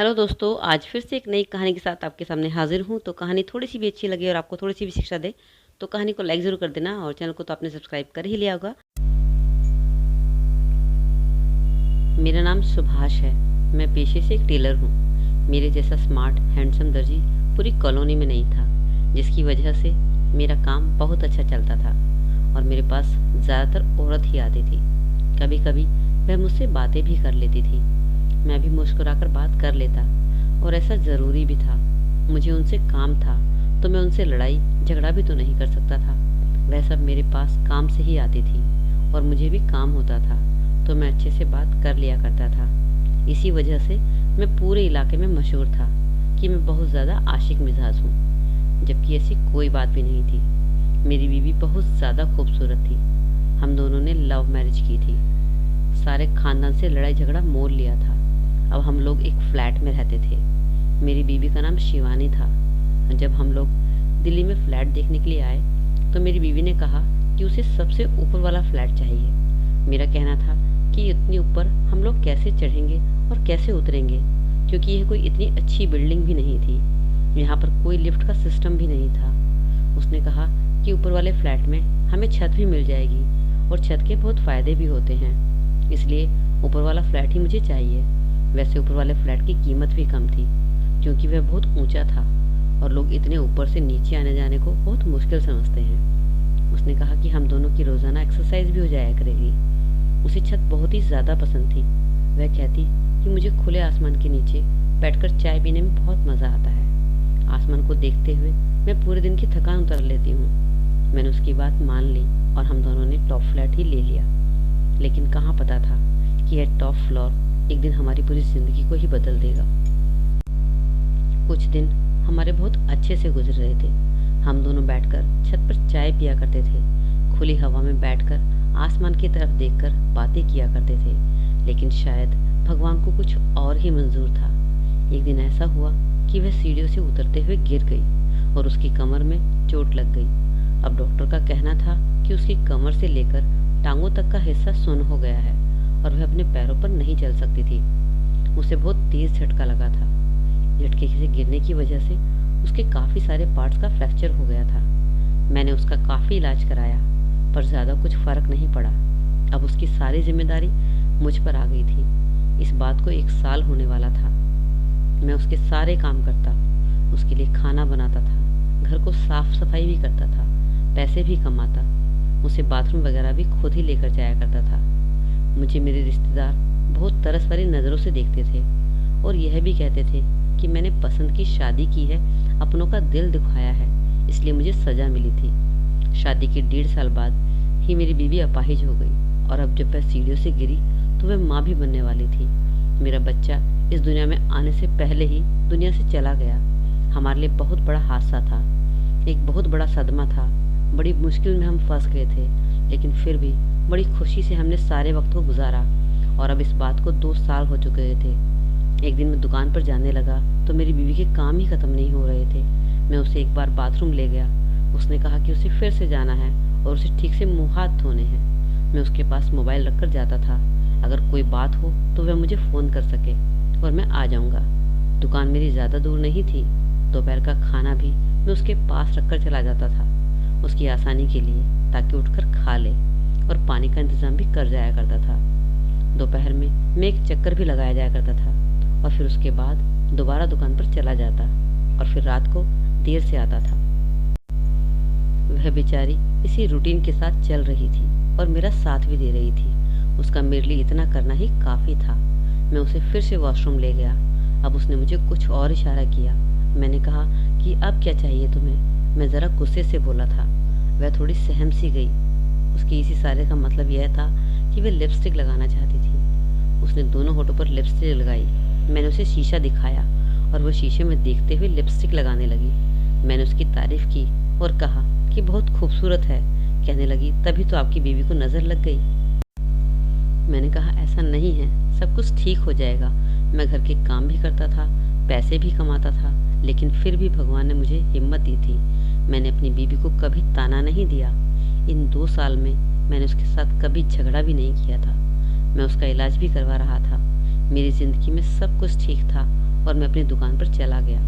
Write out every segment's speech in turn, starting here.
Hello दोस्तों, आज फिर से एक नई कहानी के साथ आपके सामने हाजिर हूँ। तो कहानी थोड़ी सी भी अच्छी लगे और आपको थोड़ी सी भी शिक्षा दे तो कहानी को लाइक ज़रूर कर देना और चैनल को तो आपने सब्सक्राइब कर ही लिया होगा। मेरा नाम सुभाष है। मैं पेशे से एक टेलर हूँ। मेरे जैसा स्मार्ट हैंडसम दर्जी पूरी कॉलोनी में नहीं था, जिसकी वजह से मेरा काम बहुत अच्छा चलता था और मेरे पास ज़्यादातर औरत ही आती थी। कभी कभी वह मुझसे बातें भी कर लेती थी। मैं भी मुस्कुराकर बात कर लेता और ऐसा ज़रूरी भी था। मुझे उनसे काम था तो मैं उनसे लड़ाई झगड़ा भी तो नहीं कर सकता था। वह सब मेरे पास काम से ही आती थी और मुझे भी काम होता था तो मैं अच्छे से बात कर लिया करता था। इसी वजह से मैं पूरे इलाके में मशहूर था कि मैं बहुत ज़्यादा आशिक मिजाज हूँ, जबकि ऐसी कोई बात भी नहीं थी। मेरी बीवी बहुत ज़्यादा खूबसूरत थी। हम दोनों ने लव मैरिज की थी। सारे खानदान से लड़ाई झगड़ा मोल लिया था। अब हम लोग एक फ्लैट में रहते थे। मेरी बीवी का नाम शिवानी था। जब हम लोग दिल्ली में फ्लैट देखने के लिए आए तो मेरी बीवी ने कहा कि उसे सबसे ऊपर वाला फ्लैट चाहिए। मेरा कहना था कि इतनी ऊपर हम लोग कैसे चढ़ेंगे और कैसे उतरेंगे, क्योंकि यह कोई इतनी अच्छी बिल्डिंग भी नहीं थी। यहाँ पर कोई लिफ्ट का सिस्टम भी नहीं था। उसने कहा कि ऊपर वाले फ्लैट में हमें छत भी मिल जाएगी और छत के बहुत फ़ायदे भी होते हैं, इसलिए ऊपर वाला फ्लैट ही मुझे चाहिए। वैसे ऊपर वाले फ्लैट की कीमत भी कम थी, क्योंकि वह बहुत ऊंचा था और लोग इतने ऊपर से नीचे आने जाने को बहुत मुश्किल समझते हैं। उसने कहा कि हम दोनों की रोज़ाना एक्सरसाइज भी हो जाया करेगी। उसे छत बहुत ही ज़्यादा पसंद थी। वह कहती कि मुझे खुले आसमान के नीचे बैठकर चाय पीने में बहुत मज़ा आता है। आसमान को देखते हुए मैं पूरे दिन की थकान उतार लेती हूँ। मैंने उसकी बात मान ली और हम दोनों ने टॉप फ्लैट ही ले लिया। लेकिन कहाँ पता था कि यह टॉप फ्लोर एक दिन हमारी पूरी ज़िंदगी को ही बदल देगा। कुछ दिन हमारे बहुत अच्छे से गुजर रहे थे। हम दोनों बैठकर छत पर चाय पिया करते थे, खुली हवा में बैठकर आसमान की तरफ देखकर बातें किया करते थे। लेकिन शायद भगवान को कुछ और ही मंजूर था। एक दिन ऐसा हुआ कि वह सीढ़ियों से उतरते हुए गिर गई और उसकी कमर में चोट लग गई। अब डॉक्टर का कहना था कि उसकी कमर से लेकर टांगों तक का हिस्सा सुन्न हो गया है और वह अपने पैरों पर नहीं चल सकती थी। उसे बहुत तेज झटका लगा था। झटके से गिरने की वजह से उसके काफ़ी सारे पार्ट्स का फ्रैक्चर हो गया था। मैंने उसका काफ़ी इलाज कराया, पर ज़्यादा कुछ फ़र्क नहीं पड़ा। अब उसकी सारी जिम्मेदारी मुझ पर आ गई थी। इस बात को 1 साल होने वाला था। मैं उसके सारे काम करता, उसके लिए खाना बनाता था, घर को साफ सफाई भी करता था, पैसे भी कमाता, उसे बाथरूम वगैरह भी खुद ही लेकर जाया करता था। मुझे मेरे रिश्तेदार बहुत तरस भरी नज़रों से देखते थे और यह भी कहते थे कि मैंने पसंद की शादी की है, अपनों का दिल दुखाया है, इसलिए मुझे सज़ा मिली थी। शादी के 1.5 साल बाद ही मेरी बीवी अपाहिज हो गई और अब जब वह सीढ़ियों से गिरी तो वह माँ भी बनने वाली थी। मेरा बच्चा इस दुनिया में आने से पहले ही दुनिया से चला गया। हमारे लिए बहुत बड़ा हादसा था, एक बहुत बड़ा सदमा था। बड़ी मुश्किल में हम फंस गए थे, लेकिन फिर भी बड़ी खुशी से हमने सारे वक्त को गुजारा और अब इस बात को 2 साल हो चुके थे। एक दिन मैं दुकान पर जाने लगा तो मेरी बीवी के काम ही ख़त्म नहीं हो रहे थे। मैं उसे एक बार बाथरूम ले गया। उसने कहा कि उसे फिर से जाना है और उसे ठीक से मुँह हाथ धोने हैं। मैं उसके पास मोबाइल रख कर जाता था, अगर कोई बात हो तो वह मुझे फ़ोन कर सके और मैं आ जाऊँगा। दुकान मेरी ज़्यादा दूर नहीं थी। दोपहर का खाना भी मैं उसके पास रख कर चला जाता था, उसकी आसानी के लिए, ताकि उठकर खा ले, और पानी का इंतज़ाम भी कर जाया करता था। दोपहर में मैं एक चक्कर भी लगाया जाया करता था और फिर उसके बाद दोबारा दुकान पर चला जाता और फिर रात को देर से आता था। वह बेचारी इसी रूटीन के साथ चल रही थी और मेरा साथ भी दे रही थी। उसका मेरे लिए इतना करना ही काफ़ी था। मैं उसे फिर से वॉशरूम ले गया। अब उसने मुझे कुछ और इशारा किया। मैंने कहा कि अब क्या चाहिए तुम्हें? मैं ज़रा गुस्से से बोला था। वह थोड़ी सहम सी गई। उसकी इस इशारे का मतलब यह था कि वह लिपस्टिक लगाना चाहती थी। उसने दोनों होठों पर लिपस्टिक लगाई। मैंने उसे शीशा दिखाया और वह शीशे में देखते हुए लिपस्टिक लगाने लगी। मैंने उसकी तारीफ़ की और कहा कि बहुत खूबसूरत है। कहने लगी, तभी तो आपकी बीवी को नज़र लग गई। मैंने कहा, ऐसा नहीं है, सब कुछ ठीक हो जाएगा। मैं घर के काम भी करता था, पैसे भी कमाता था, लेकिन फिर भी भगवान ने मुझे हिम्मत दी थी। मैंने अपनी बीवी को कभी ताना नहीं दिया। इन 2 साल में मैंने उसके साथ कभी झगड़ा भी नहीं किया था। मैं उसका इलाज भी करवा रहा था। मेरी ज़िंदगी में सब कुछ ठीक था और मैं अपनी दुकान पर चला गया।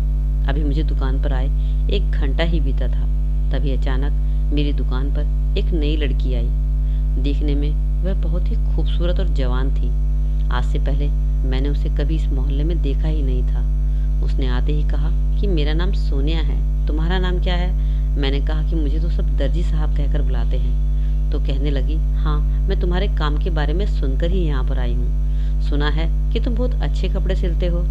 अभी मुझे दुकान पर आए 1 घंटा ही बीता था, तभी अचानक मेरी दुकान पर एक नई लड़की आई। देखने में वह बहुत ही खूबसूरत और जवान थी। आज से पहले मैंने उसे कभी इस मोहल्ले में देखा ही नहीं था। उसने आते ही कहा कि मेरा नाम सोनिया है, तुम्हारा नाम क्या है? मैंने कहा कि मुझे तो सब दर्जी साहब कहकर बुलाते हैं। तो कहने लगी, हाँ, मैं तुम्हारे काम के बारे में सुनकर ही यहाँ पर आई हूँ। सुना है कि तुम बहुत अच्छे कपड़े सिलते हो,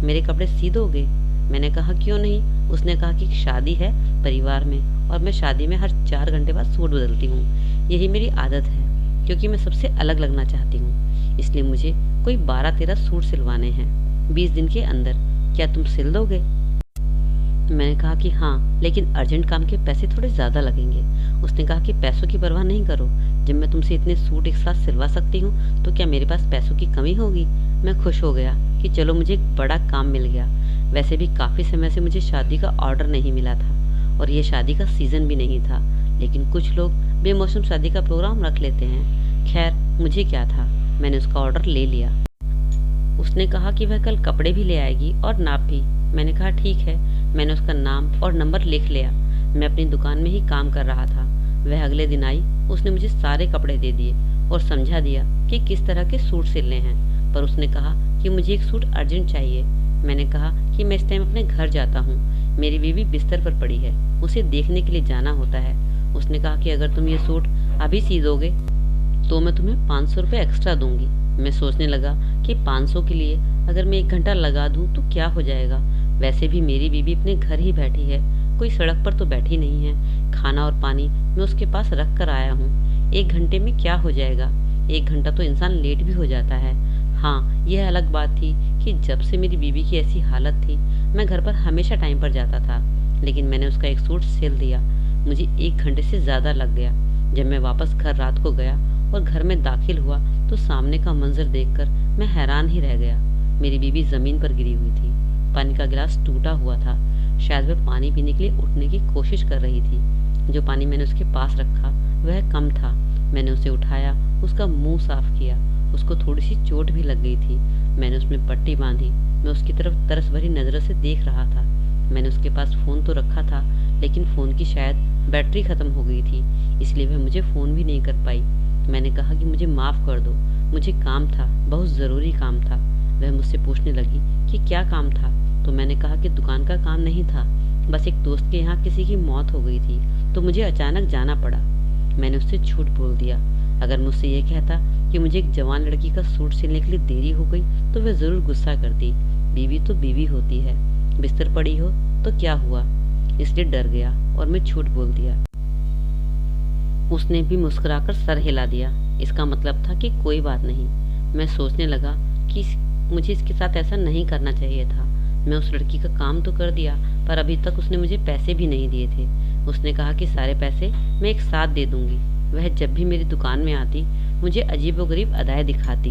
मेरे कपड़े सी दोगे? मैंने कहा क्यों नहीं। उसने कहा कि शादी है परिवार में और मैं शादी में हर 4 घंटे बाद सूट बदलती हूँ। यही मेरी आदत है, क्योंकि मैं सबसे अलग लगना चाहती हूँ। इसलिए मुझे कोई 12-13 सूट सिलवाने हैं 20 दिन के अंदर। क्या तुम सिल दोगे? मैंने कहा कि हाँ, लेकिन अर्जेंट काम के पैसे थोड़े ज़्यादा लगेंगे। उसने कहा कि पैसों की परवाह नहीं करो, जब मैं तुमसे इतने सूट एक साथ सिलवा सकती हूँ तो क्या मेरे पास पैसों की कमी होगी? मैं खुश हो गया कि चलो मुझे एक बड़ा काम मिल गया। वैसे भी काफ़ी समय से मुझे शादी का ऑर्डर नहीं मिला था और ये शादी का सीज़न भी नहीं था, लेकिन कुछ लोग बेमौसम शादी का प्रोग्राम रख लेते हैं। खैर, मुझे क्या था, मैंने उसका ऑर्डर ले लिया। उसने कहा कि वह कल कपड़े भी ले आएगी और नाप भी। मैंने कहा ठीक है। मैंने उसका नाम और नंबर लिख लिया। मैं अपनी दुकान में ही काम कर रहा था। वह अगले दिन आई। उसने मुझे सारे कपड़े दे दिए और समझा दिया कि किस तरह के सूट सिलने हैं, पर उसने कहा कि मुझे एक सूट अर्जेंट चाहिए। मैंने कहा कि मैं इस टाइम अपने घर जाता हूँ, मेरी बीवी बिस्तर पर पड़ी है, उसे देखने के लिए जाना होता है। उसने कहा कि अगर तुम ये सूट अभी सी दोगे तो मैं तुम्हें 500 रुपये एक्स्ट्रा दूंगी। मैं सोचने लगा कि 500 के लिए अगर मैं 1 घंटा लगा दूं तो क्या हो जाएगा। वैसे भी मेरी बीवी अपने घर ही बैठी है, कोई सड़क पर तो बैठी नहीं है। खाना और पानी मैं उसके पास रख कर आया हूँ। 1 घंटे में क्या हो जाएगा? 1 घंटा तो इंसान लेट भी हो जाता है। हाँ, यह अलग बात थी कि जब से मेरी बीवी की ऐसी हालत थी, मैं घर पर हमेशा टाइम पर जाता था, लेकिन मैंने उसका एक सूट सिल दिया। मुझे 1 घंटे से ज़्यादा लग गया। जब मैं वापस घर रात को गया और घर में दाखिल हुआ तो सामने का मंजर देखकर मैं हैरान ही रह गया। मेरी बीवी ज़मीन पर गिरी हुई थी। पानी का गिलास टूटा हुआ था। शायद वह पानी पीने के लिए उठने की कोशिश कर रही थी। जो पानी मैंने उसके पास रखा वह कम था। मैंने उसे उठाया, उसका मुंह साफ किया। उसको थोड़ी सी चोट भी लग गई थी। मैंने उसमें पट्टी बांधी। मैं उसकी तरफ तरस भरी नज़रों से देख रहा था। मैंने उसके पास फ़ोन तो रखा था, लेकिन फ़ोन की शायद बैटरी ख़त्म हो गई थी, इसलिए वह मुझे फ़ोन भी नहीं कर पाई। मैंने कहा कि मुझे माफ़ कर दो, मुझे काम था, बहुत ज़रूरी काम था। वह मुझसे पूछने लगी कि क्या काम था, तो मैंने कहा कि दुकान का काम नहीं था, बस एक दोस्त के यहाँ किसी की मौत हो गई थी तो मुझे अचानक जाना पड़ा। मैंने उससे झूठ बोल दिया। अगर मुझसे ये कहता कि मुझे एक जवान लड़की का सूट सिलने के लिए देरी हो गई तो वह ज़रूर गुस्सा करती। बीवी तो बीवी होती है, बिस्तर पड़ी हो तो क्या हुआ, इसलिए डर गया और मैं झूठ बोल दिया। उसने भी मुस्कुराकर सर हिला दिया। इसका मतलब था कि कोई बात नहीं। मैं सोचने लगा कि मुझे इसके साथ ऐसा नहीं करना चाहिए था। मैं उस लड़की का काम तो कर दिया, पर अभी तक उसने मुझे पैसे भी नहीं दिए थे। उसने कहा कि सारे पैसे मैं एक साथ दे दूंगी। वह जब भी मेरी दुकान में आती मुझे अजीबोगरीब अदाएं दिखाती।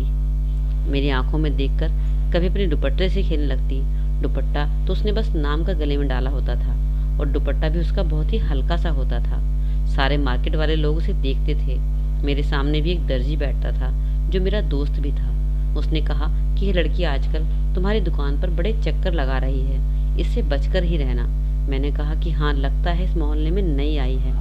मेरी आंखों में देखकर कभी अपने दुपट्टे से खेलने लगती। दुपट्टा तो उसने बस नाम का गले में डाला होता था और दुपट्टा भी उसका बहुत ही हल्का सा होता था। सारे मार्केट वाले लोग उसे देखते थे। मेरे सामने भी एक दर्जी बैठता था जो मेरा दोस्त भी था। उसने कहा कि यह लड़की आजकल तुम्हारी दुकान पर बड़े चक्कर लगा रही है, इससे बचकर ही रहना। मैंने कहा कि हाँ, लगता है इस मोहल्ले में नई आई है।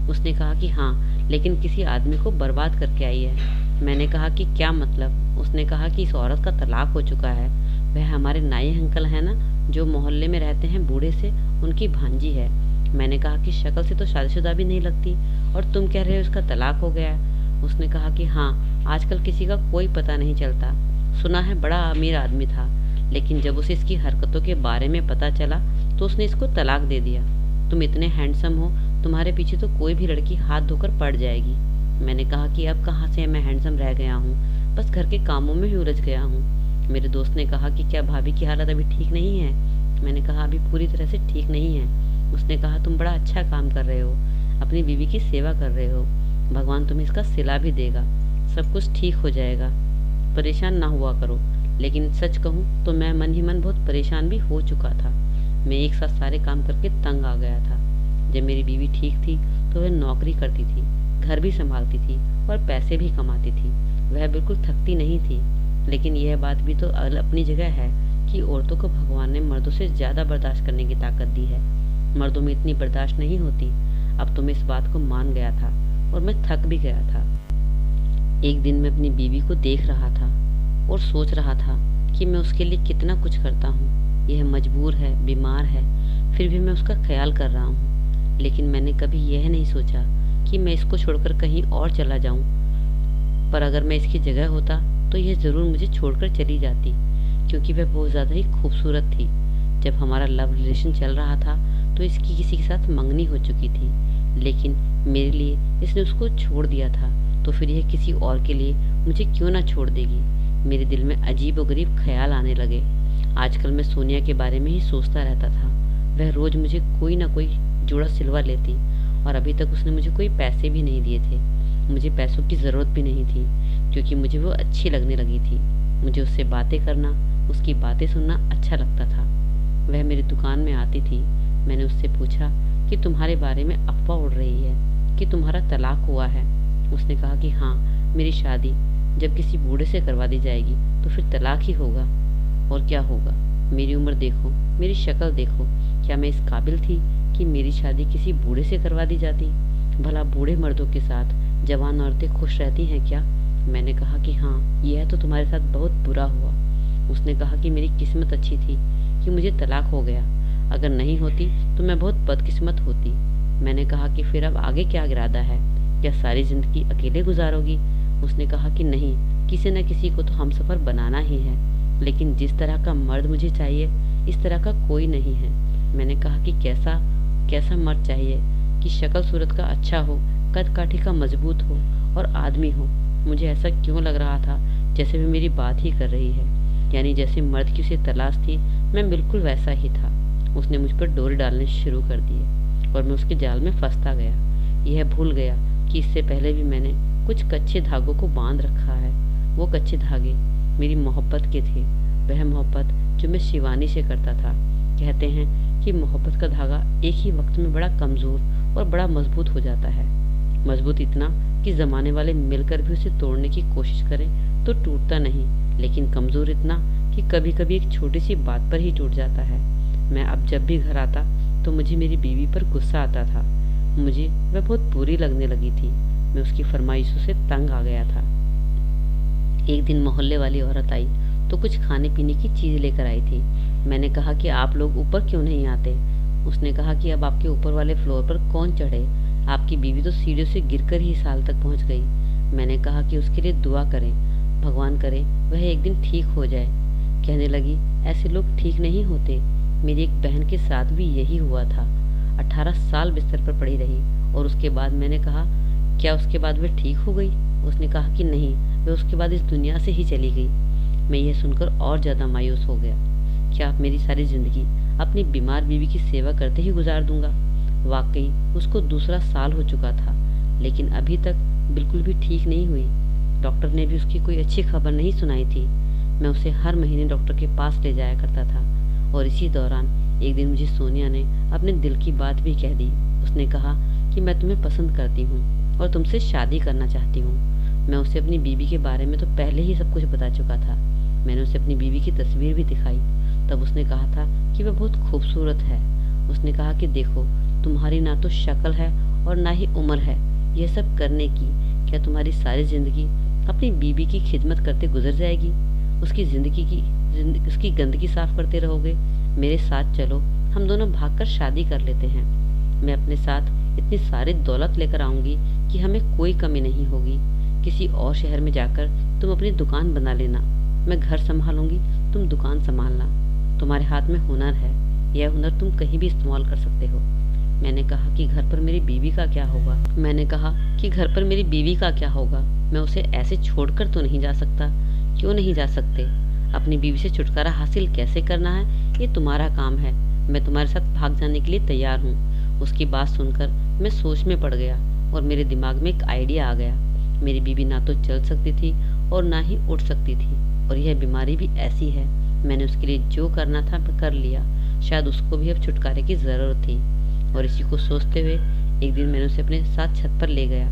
उसने कहा कि हाँ, लेकिन किसी आदमी को बर्बाद करके आई है। मैंने कहा कि क्या मतलब? उसने कहा कि इस औरत का तलाक हो चुका है। वह हमारे नाई अंकल है ना, जो मोहल्ले में रहते हैं बूढ़े से, उनकी भांजी है। मैंने कहा कि शक्ल से तो शादीशुदा भी नहीं लगती और तुम कह रहे हो उसका तलाक हो गया है। उसने कहा कि हाँ, आजकल किसी का कोई पता नहीं चलता। सुना है बड़ा अमीर आदमी था, लेकिन जब उसे इसकी हरकतों के बारे में पता चला तो उसने इसको तलाक दे दिया। तुम इतने हैंडसम हो, तुम्हारे पीछे तो कोई भी लड़की हाथ धोकर पड़ जाएगी। मैंने कहा कि अब कहाँ से मैं हैंडसम रह गया हूँ, बस घर के कामों में ही उलझ गया हूँ। मेरे दोस्त ने कहा कि क्या भाभी की हालत अभी ठीक नहीं है? मैंने कहा अभी पूरी तरह से ठीक नहीं है। उसने कहा तुम बड़ा अच्छा काम कर रहे हो, अपनी बीवी की सेवा कर रहे हो, भगवान तुम्हें इसका सिला भी देगा, सब कुछ ठीक हो जाएगा, परेशान ना हुआ करो। लेकिन सच कहूँ तो मैं मन ही मन बहुत परेशान भी हो चुका था। मैं एक साथ सारे काम करके तंग आ गया था। जब मेरी बीवी ठीक थी तो वह नौकरी करती थी, घर भी संभालती थी और पैसे भी कमाती थी। वह बिल्कुल थकती नहीं थी। लेकिन यह बात भी तो अपनी जगह है कि औरतों को भगवान ने मर्दों से ज़्यादा बर्दाश्त करने की ताकत दी है। मर्दों में इतनी बर्दाश्त नहीं होती। अब तो मैं इस बात को मान गया था और मैं थक भी गया था। एक दिन मैं अपनी बीवी को देख रहा था और सोच रहा था कि मैं उसके लिए कितना कुछ करता हूँ। यह मजबूर है, बीमार है, फिर भी मैं उसका ख्याल कर रहा हूँ। लेकिन मैंने कभी यह नहीं सोचा कि मैं इसको छोड़कर कहीं और चला जाऊँ। पर अगर मैं इसकी जगह होता तो यह ज़रूर मुझे छोड़कर चली जाती, क्योंकि वह बहुत ज़्यादा ही खूबसूरत थी। जब हमारा लव रिलेशन चल रहा था तो इसकी किसी के साथ मंगनी हो चुकी थी, लेकिन मेरे लिए इसने उसको छोड़ दिया था, तो फिर यह किसी और के लिए मुझे क्यों ना छोड़ देगी। मेरे दिल में अजीब व गरीब ख्याल आने लगे। आजकल मैं सोनिया के बारे में ही सोचता रहता था। वह रोज़ मुझे कोई ना कोई जोड़ा सिलवा लेती और अभी तक उसने मुझे कोई पैसे भी नहीं दिए थे। मुझे पैसों की ज़रूरत भी नहीं थी, क्योंकि मुझे वो अच्छी लगने लगी थी। मुझे उससे बातें करना, उसकी बातें सुनना अच्छा लगता था। वह मेरी दुकान में आती थी। मैंने उससे पूछा कि तुम्हारे बारे में अफवाह उड़ रही है कि तुम्हारा तलाक हुआ है। उसने कहा कि हाँ, मेरी शादी जब किसी बूढ़े से करवा दी जाएगी तो फिर तलाक ही होगा। और क्या होगा? मेरी उम्र देखो, मेरी शक्ल देखो, क्या मैं इस काबिल थी कि मेरी शादी किसी बूढ़े से करवा दी जाती? भला बूढ़े मर्दों के साथ जवान औरतें खुश रहती हैं क्या? मैंने कहा कि हाँ, यह तो तुम्हारे साथ बहुत बुरा हुआ। उसने कहा कि मेरी किस्मत अच्छी थी कि मुझे तलाक हो गया, अगर नहीं होती तो मैं बहुत बदकिस्मत होती। मैंने कहा कि फिर अब आगे क्या इरादा है? क्या सारी ज़िंदगी अकेले गुजारोगी? उसने कहा कि नहीं, किसी न किसी को तो हमसफ़र बनाना ही है, लेकिन जिस तरह का मर्द मुझे चाहिए इस तरह का कोई नहीं है। मैंने कहा कि कैसा मर्द चाहिए कि शक्ल सूरत का अच्छा हो, कद काठी का मजबूत हो और आदमी हो। मुझे ऐसा क्यों लग रहा था जैसे वो मेरी बात ही कर रही है, यानी जैसे मर्द की उसे तलाश थी, मैं बिल्कुल वैसा ही था। उसने मुझ पर डोरे डालने शुरू कर दिए और मैं उसके जाल में फंसता गया। यह भूल गया कि इससे पहले भी मैंने कुछ कच्चे धागों को बांध रखा है। वो कच्चे धागे मेरी मोहब्बत के थे, वह मोहब्बत जो मैं शिवानी से करता था। कहते हैं कि मोहब्बत का धागा एक ही वक्त में बड़ा कमज़ोर और बड़ा मजबूत हो जाता है। मजबूत इतना कि ज़माने वाले मिलकर भी उसे तोड़ने की कोशिश करें तो टूटता नहीं, लेकिन कमज़ोर इतना कि कभी कभी एक छोटी सी बात पर ही टूट जाता है। मैं अब जब भी घर आता तो मुझे मेरी बीवी पर गुस्सा आता था। मुझे वह बहुत बुरी लगने लगी थी। मैं उसकी फरमाइशों से तंग आ गया था। एक दिन मोहल्ले वाली औरत आई तो कुछ खाने पीने की चीज़ लेकर आई थी। मैंने कहा कि आप लोग ऊपर क्यों नहीं आते? उसने कहा कि अब आपके ऊपर वाले फ्लोर पर कौन चढ़े? आपकी बीवी तो सीढ़ियों से गिरकर ही इस हाल तक पहुंच गई। मैंने कहा कि उसके लिए दुआ करें, भगवान करे वह एक दिन ठीक हो जाए। कहने लगी, ऐसे लोग ठीक नहीं होते। मेरी एक बहन के साथ भी यही हुआ था। 18 साल बिस्तर पर पड़ी रही और उसके बाद मैंने कहा, क्या उसके बाद वह ठीक हो गई? उसने कहा कि नहीं, वह उसके बाद इस दुनिया से ही चली गई। मैं यह सुनकर और ज़्यादा मायूस हो गया। क्या आप मेरी सारी ज़िंदगी अपनी बीमार बीवी की सेवा करते ही गुजार दूंगा? वाकई उसको दूसरा साल हो चुका था, लेकिन अभी तक बिल्कुल भी ठीक नहीं हुई। डॉक्टर ने भी उसकी कोई अच्छी खबर नहीं सुनाई थी। मैं उसे हर महीने डॉक्टर के पास ले जाया करता था और इसी दौरान एक दिन मुझे सोनिया ने अपने दिल की बात भी कह दी। उसने कहा कि मैं तुम्हें पसंद करती हूँ और तुमसे शादी करना चाहती हूँ। मैं उसे अपनी बीवी के बारे में तो पहले ही सब कुछ बता चुका था। मैंने उसे अपनी बीवी की तस्वीर भी दिखाई। तब उसने कहा था कि वह बहुत खूबसूरत है। उसने कहा कि देखो, तुम्हारी ना तो शक्ल है और ना ही उम्र है यह सब करने की। क्या तुम्हारी सारी ज़िंदगी अपनी बीवी की खिदमत करते गुजर जाएगी? उसकी गंदगी साफ करते रहोगे? मेरे साथ चलो, हम दोनों भागकर शादी कर लेते हैं। मैं अपने साथ इतनी सारी दौलत लेकर आऊँगी कि हमें कोई कमी नहीं होगी। किसी और शहर में जाकर तुम अपनी दुकान बना लेना, मैं घर संभालूंगी, तुम दुकान संभालना। तुम्हारे हाथ में हुनर है, यह हुनर तुम कहीं भी इस्तेमाल कर सकते हो। मैंने कहा कि घर पर मेरी बीवी का क्या होगा? मैं उसे ऐसे छोड़कर तो नहीं जा सकता। क्यों नहीं जा सकते? अपनी बीवी से छुटकारा हासिल कैसे करना है ये तुम्हारा काम है। मैं तुम्हारे साथ भाग जाने के लिए तैयार हूँ। उसकी बात सुनकर मैं सोच में पड़ गया और मेरे दिमाग में एक आइडिया आ गया। मेरी बीवी ना तो चल सकती थी और ना ही उठ सकती थी, और यह बीमारी भी ऐसी है। मैंने उसके लिए जो करना था कर लिया। शायद उसको भी अब छुटकारे की ज़रूरत थी। और इसी को सोचते हुए एक दिन मैंने उसे अपने साथ छत पर ले गया।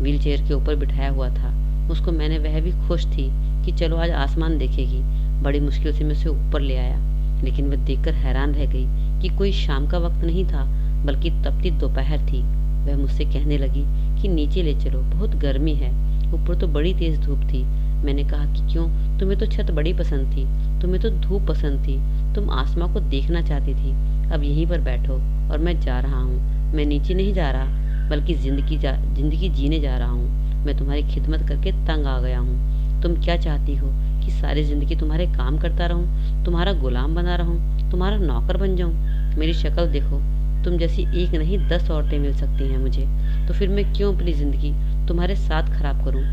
व्हील चेयर के ऊपर बिठाया हुआ था उसको मैंने वह भी खुश थी कि चलो आज आसमान देखेगी। बड़ी मुश्किल से मैं उसे ऊपर ले आया, लेकिन वह देखकर हैरान रह गई कि कोई शाम का वक्त नहीं था बल्कि तपती दोपहर थी। वह मुझसे कहने लगी कि नीचे ले चलो, बहुत गर्मी है, ऊपर तो बड़ी तेज धूप थी। मैंने कहा कि क्यों, तुम्हें तो छत बड़ी पसंद थी, तुम्हें तो धूप पसंद थी, तुम आसमां को देखना चाहती थी। अब यहीं पर बैठो और मैं जा रहा हूँ। मैं नीचे नहीं जा रहा बल्कि जिंदगी जीने जा रहा हूँ। मैं तुम्हारी खिदमत करके तंग आ गया हूँ। तुम क्या चाहती हो कि सारी जिंदगी तुम्हारे काम करता रहूं, तुम्हारा गुलाम बना रहूं, तुम्हारा नौकर बन जाऊं? मेरी शक्ल देखो, तुम जैसी एक नहीं 10 औरतें मिल सकती हैं मुझे, तो फिर मैं क्यों अपनी जिंदगी तुम्हारे साथ खराब करूं?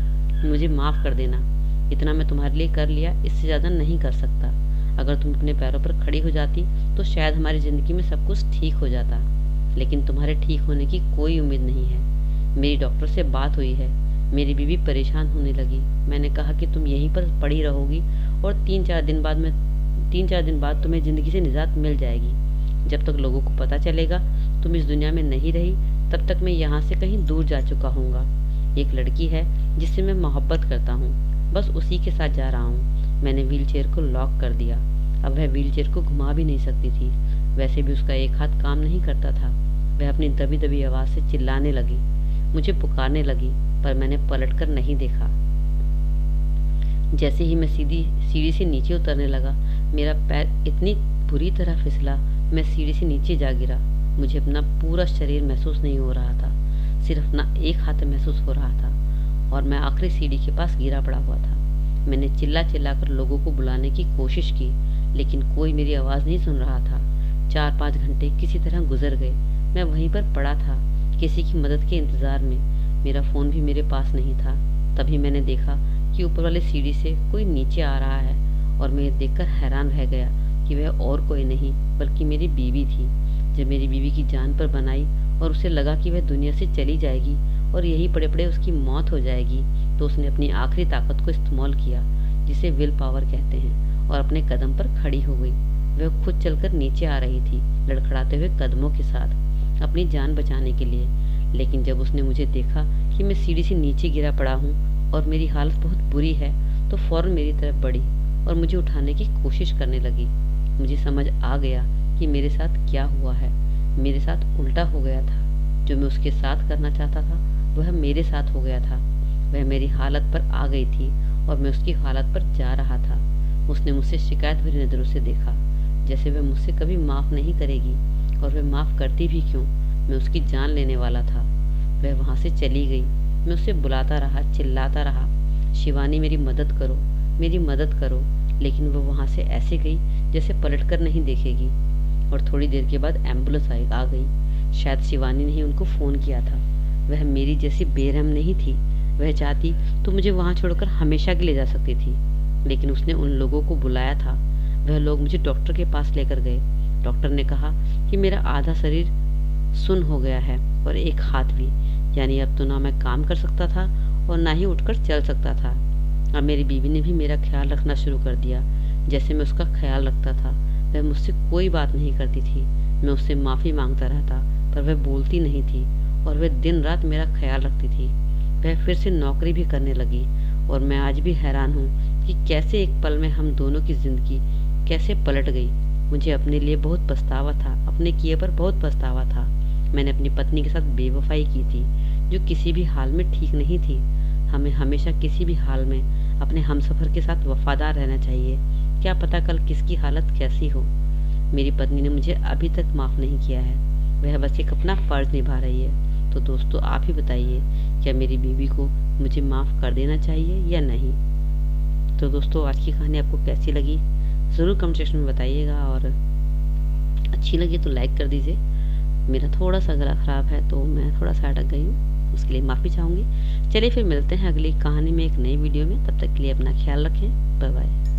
मुझे माफ कर देना, इतना मैं तुम्हारे लिए कर लिया, इससे ज्यादा नहीं कर सकता। अगर तुम अपने पैरों पर खड़ी हो जाती तो शायद हमारी जिंदगी में सब कुछ ठीक हो जाता, लेकिन तुम्हारे ठीक होने की कोई उम्मीद नहीं है। मेरी डॉक्टर से बात हुई है। मेरी बीवी परेशान होने लगी। मैंने कहा कि तुम यहीं पर पड़ी रहोगी और 3-4 दिन बाद तुम्हें ज़िंदगी से निजात मिल जाएगी। जब तक लोगों को पता चलेगा तुम इस दुनिया में नहीं रही, तब तक मैं यहाँ से कहीं दूर जा चुका हूँगा। एक लड़की है जिससे मैं मोहब्बत करता हूँ, बस उसी के साथ जा रहा हूँ। मैंने व्हीलचेयर को लॉक कर दिया। अब वह व्हीलचेयर को घुमा भी नहीं सकती थी। वैसे भी उसका एक हाथ काम नहीं करता था। वह अपनी दबी दबी आवाज़ से चिल्लाने लगी, मुझे पुकारने लगी, पर मैंने पलटकर नहीं देखा। जैसे ही मैं सीढ़ी से नीचे उतरने लगा, मेरा पैर इतनी बुरी तरह फिसला, मैं सीढ़ी से नीचे जा गिरा। मुझे अपना पूरा शरीर महसूस नहीं हो रहा था, सिर्फ अपना एक हाथ महसूस हो रहा था और मैं आखिरी सीढ़ी के पास गिरा पड़ा हुआ था। मैंने चिल्ला कर लोगों को बुलाने की कोशिश की, लेकिन कोई मेरी आवाज़ नहीं सुन रहा था। 4-5 घंटे किसी तरह गुजर गए। मैं वहीं पर पड़ा था, किसी की मदद के इंतज़ार में। मेरा फ़ोन भी मेरे पास नहीं था। तभी मैंने देखा कि ऊपर वाली सीढ़ी से कोई नीचे आ रहा है और मैं ये देखकर हैरान रह गया कि वह और कोई नहीं बल्कि मेरी बीवी थी। जब मेरी बीवी की जान पर बनाई और उसे लगा कि वह दुनिया से चली जाएगी और यही पड़े पड़े उसकी मौत हो जाएगी, तो उसने अपनी आखिरी ताकत को इस्तेमाल किया, जिसे विल पावर कहते हैं, और अपने कदम पर खड़ी हो गई। वह खुद चलकर नीचे आ रही थी, लड़खड़ाते हुए कदमों के साथ, अपनी जान बचाने के लिए। लेकिन जब उसने मुझे देखा कि मैं सीढ़ी से नीचे गिरा पड़ा हूँ और मेरी हालत बहुत बुरी है, तो फौरन मेरी तरफ बढ़ी और मुझे उठाने की कोशिश करने लगी। मुझे समझ आ गया कि मेरे साथ क्या हुआ है। मेरे साथ उल्टा हो गया था। जो मैं उसके साथ करना चाहता था वह मेरे साथ हो गया था। वह मेरी हालत पर आ गई थी और मैं उसकी हालत पर जा रहा था। उसने मुझसे शिकायत भरी नज़रों से देखा, जैसे वह मुझसे कभी माफ़ नहीं करेगी, और वह माफ़ करती भी क्यों, मैं उसकी जान लेने वाला था। वह वहाँ से चली गई। मैं उसे बुलाता रहा, चिल्लाता रहा, शिवानी मेरी मदद करो, मेरी मदद करो, लेकिन वह वहाँ से ऐसे गई जैसे पलटकर नहीं देखेगी। और थोड़ी देर के बाद एम्बुलेंस आ गई। शायद शिवानी ने ही उनको फ़ोन किया था। वह मेरी जैसी बेरहम नहीं थी। वह चाहती तो मुझे वहाँ छोड़कर हमेशा के लिए जा सकती थी, लेकिन उसने उन लोगों को बुलाया था। वह लोग मुझे डॉक्टर के पास लेकर गए। डॉक्टर ने कहा कि मेरा आधा शरीर सुन्न हो गया है और एक हाथ भी, यानी अब तो ना मैं काम कर सकता था और ना ही उठकर चल सकता था। अब मेरी बीवी ने भी मेरा ख्याल रखना शुरू कर दिया, जैसे मैं उसका ख्याल रखता था। वह मुझसे कोई बात नहीं करती थी। मैं उससे माफ़ी मांगता रहता, पर वह बोलती नहीं थी और वह दिन रात मेरा ख्याल रखती थी। वह फिर से नौकरी भी करने लगी और मैं आज भी हैरान हूँ कि कैसे एक पल में हम दोनों की ज़िंदगी कैसे पलट गई। मुझे अपने लिए बहुत पछतावा था, अपने किए पर बहुत पछतावा था। मैंने अपनी पत्नी के साथ बेवफाई की थी, जो किसी भी हाल में ठीक नहीं थी। हमें हमेशा किसी भी हाल में अपने हमसफ़र के साथ वफादार रहना चाहिए। क्या पता कल किसकी हालत कैसी हो। मेरी पत्नी ने मुझे अभी तक माफ़ नहीं किया है। वह बस एक अपना फ़र्ज़ निभा रही है। तो दोस्तों, आप ही बताइए, क्या मेरी बीवी को मुझे माफ़ कर देना चाहिए या नहीं? तो दोस्तों, आज की कहानी आपको कैसी लगी ज़रूर कमेंट सेक्शन में बताइएगा, और अच्छी लगी तो लाइक कर दीजिए। मेरा थोड़ा सा गला ख़राब है तो मैं थोड़ा सा अटक गई हूँ, उसके लिए माफ़ी चाहूँगी। चलिए फिर मिलते हैं अगली कहानी में एक नई वीडियो में। तब तक के लिए अपना ख्याल रखें। Bye bye.